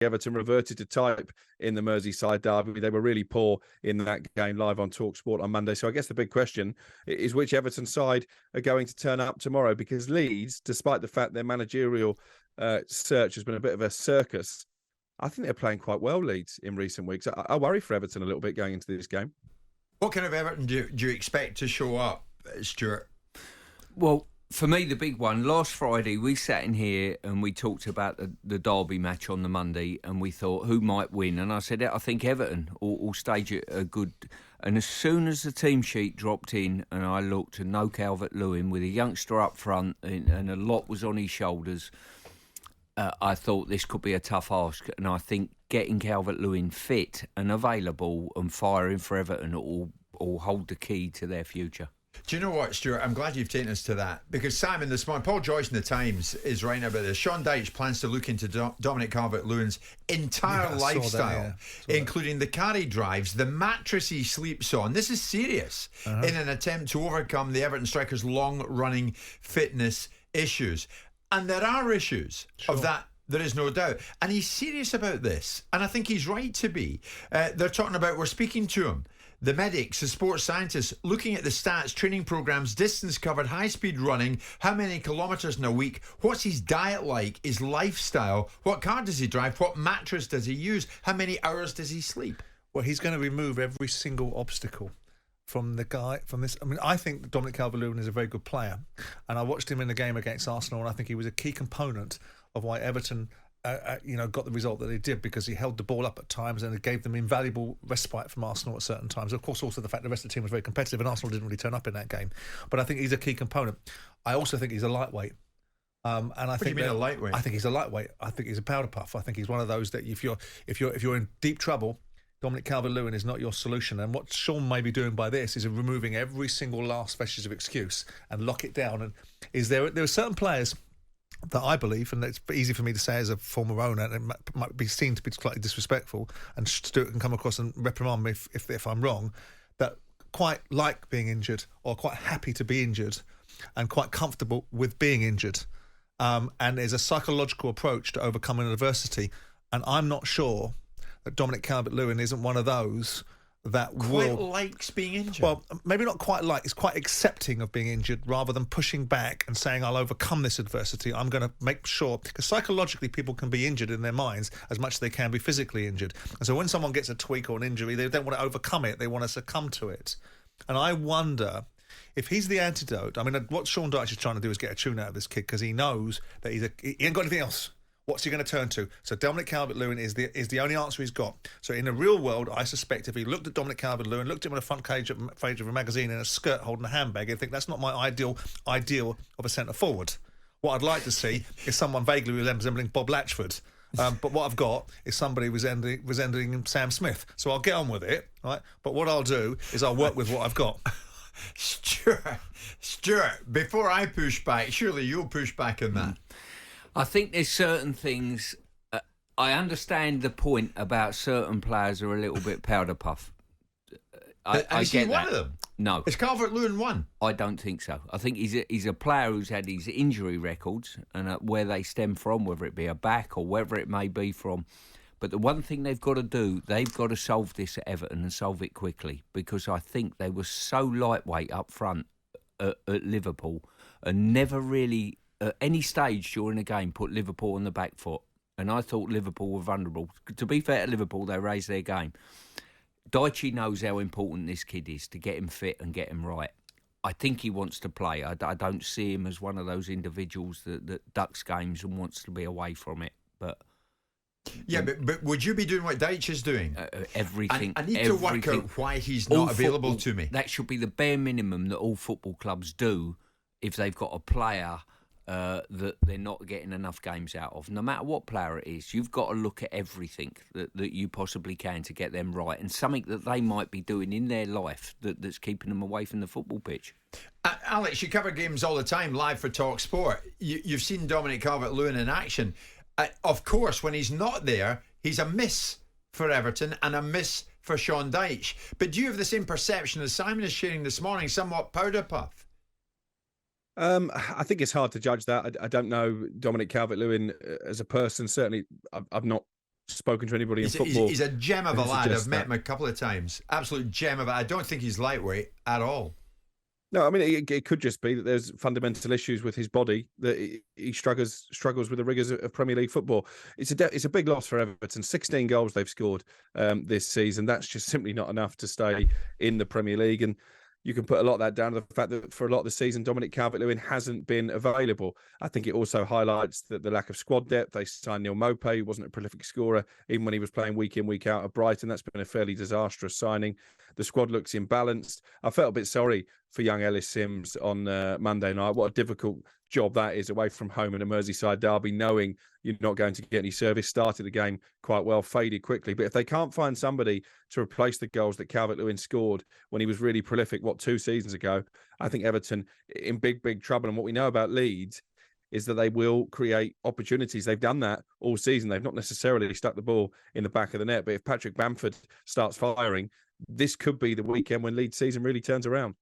Everton reverted to type in the Merseyside derby. They were really poor in that game, live on talkSPORT on Monday. So I guess the big question is which Everton side are going to turn up tomorrow, because Leeds, despite the fact their managerial search has been a bit of a circus, I think they're playing quite well, Leeds, in recent weeks. I worry for Everton a little bit going into this game. What kind of Everton do you expect to show up, Stuart? Well, for me, the big one, last Friday, we sat in here and we talked about the derby match on the Monday, and we thought who might win. And I said, I think Everton will stage a good... And as soon as the team sheet dropped in and I looked, and no Calvert-Lewin with a youngster up front and a lot was on his shoulders, I thought this could be a tough ask. And I think getting Calvert-Lewin fit and available and firing for Everton will hold the key to their future. Do you know what, Stuart? I'm glad you've taken us to that, because Simon this morning, Paul Joyce in the Times is writing about this. Sean Dyche plans to look into Dominic Calvert-Lewin's entire lifestyle, including the carry drives, the mattress he sleeps on. This is serious in an attempt to overcome the Everton striker's long-running fitness issues. And there are issues of that. There is no doubt. And he's serious about this. And I think he's right to be. They're talking about, we're speaking to him, the medics, the sports scientists, looking at the stats, training programs, distance covered, high-speed running, how many kilometres in a week, what's his diet like, his lifestyle, what car does he drive, what mattress does he use, how many hours does he sleep? Well, he's going to remove every single obstacle from this. I mean, I think Dominic Calvert-Lewin is a very good player, and I watched him in the game against Arsenal, and I think he was a key component of why Everton got the result that they did, because he held the ball up at times and it gave them invaluable respite from Arsenal at certain times. Of course, also the fact the rest of the team was very competitive and Arsenal didn't really turn up in that game. But I think he's a key component. I also think he's a lightweight. And I what think do you mean a lightweight? I think he's a lightweight. I think he's a powder puff. I think he's one of those that if you're in deep trouble, Dominic Calvert-Lewin is not your solution. And what Sean may be doing by this is removing every single last vestige of excuse and lock it down. And there are certain players that I believe, and it's easy for me to say as a former owner, and it might be seen to be slightly disrespectful, and Stuart can come across and reprimand me if I'm wrong, that quite like being injured or quite happy to be injured and quite comfortable with being injured. And there's a psychological approach to overcoming adversity. And I'm not sure that Dominic Calvert-Lewin isn't one of those that quite likes being injured. Well, maybe not quite like, it's quite accepting of being injured rather than pushing back and saying, I'll overcome this adversity. I'm going to make sure, because psychologically people can be injured in their minds as much as they can be physically injured. And so when someone gets a tweak or an injury, they don't want to overcome it, they want to succumb to it. And I wonder if he's the antidote. I mean, what Sean Dyche is trying to do is get a tune out of this kid, because he knows that he ain't got anything else. What's he going to turn to? So Dominic Calvert-Lewin is the only answer he's got. So in the real world, I suspect if he looked at Dominic Calvert-Lewin, looked at him on the front page of a magazine in a skirt holding a handbag, he'd think that's not my ideal of a centre forward. What I'd like to see is someone vaguely resembling Bob Latchford. But what I've got is somebody resembling Sam Smith. So I'll get on with it, right? But what I'll do is I'll work with what I've got. Stuart, before I push back, surely you'll push back on that. I think there's certain things. I understand the point about certain players are a little bit powder puff. I get one of them. No, is Calvert-Lewin one? I don't think so. I think he's a player who's had his injury records and where they stem from, whether it be a back or wherever it may be from. But the one thing they've got to do, they've got to solve this at Everton and solve it quickly, because I think they were so lightweight up front at Liverpool and never really, at any stage during the game, put Liverpool on the back foot. And I thought Liverpool were vulnerable. To be fair to Liverpool, they raised their game. Dyche knows how important this kid is to get him fit and get him right. I think he wants to play. I don't see him as one of those individuals that ducks games and wants to be away from it. But would you be doing what Dyche is doing? Everything. I need to work out why he's not available to me. That should be the bare minimum that all football clubs do if they've got a player that they're not getting enough games out of. No matter what player it is, you've got to look at everything that you possibly can to get them right, and something that they might be doing in their life that's keeping them away from the football pitch. Alex, you cover games all the time live for talkSPORT. You've seen Dominic Calvert-Lewin in action. Of course, when he's not there, he's a miss for Everton and a miss for Sean Dyche. But do you have the same perception as Simon is sharing this morning, somewhat powder puff? I think it's hard to judge that. I don't know Dominic Calvert-Lewin as a person. Certainly, I've not spoken to anybody in He's, football. he's a gem of a lad. I've met that. him a couple of times. Absolute gem of a. I don't think he's lightweight at all. No, I mean, it could just be that there's fundamental issues with his body, that he struggles with the rigours of Premier League football. It's a big loss for Everton. 16 goals they've scored this season. That's just simply not enough to stay in the Premier League. And you can put a lot of that down to the fact that for a lot of the season, Dominic Calvert-Lewin hasn't been available. I think it also highlights the lack of squad depth. They signed Neil Maupay, who wasn't a prolific scorer, even when he was playing week in, week out at Brighton. That's been a fairly disastrous signing. The squad looks imbalanced. I felt a bit sorry for young Ellis Sims on Monday night. What a difficult job that is away from home in a Merseyside derby, knowing you're not going to get any service. Started the game quite well, faded quickly. But if they can't find somebody to replace the goals that Calvert-Lewin scored when he was really prolific, 2 seasons ago, I think Everton in big, big trouble. And what we know about Leeds is that they will create opportunities. They've done that all season. They've not necessarily stuck the ball in the back of the net. But if Patrick Bamford starts firing, this could be the weekend when Leeds' season really turns around.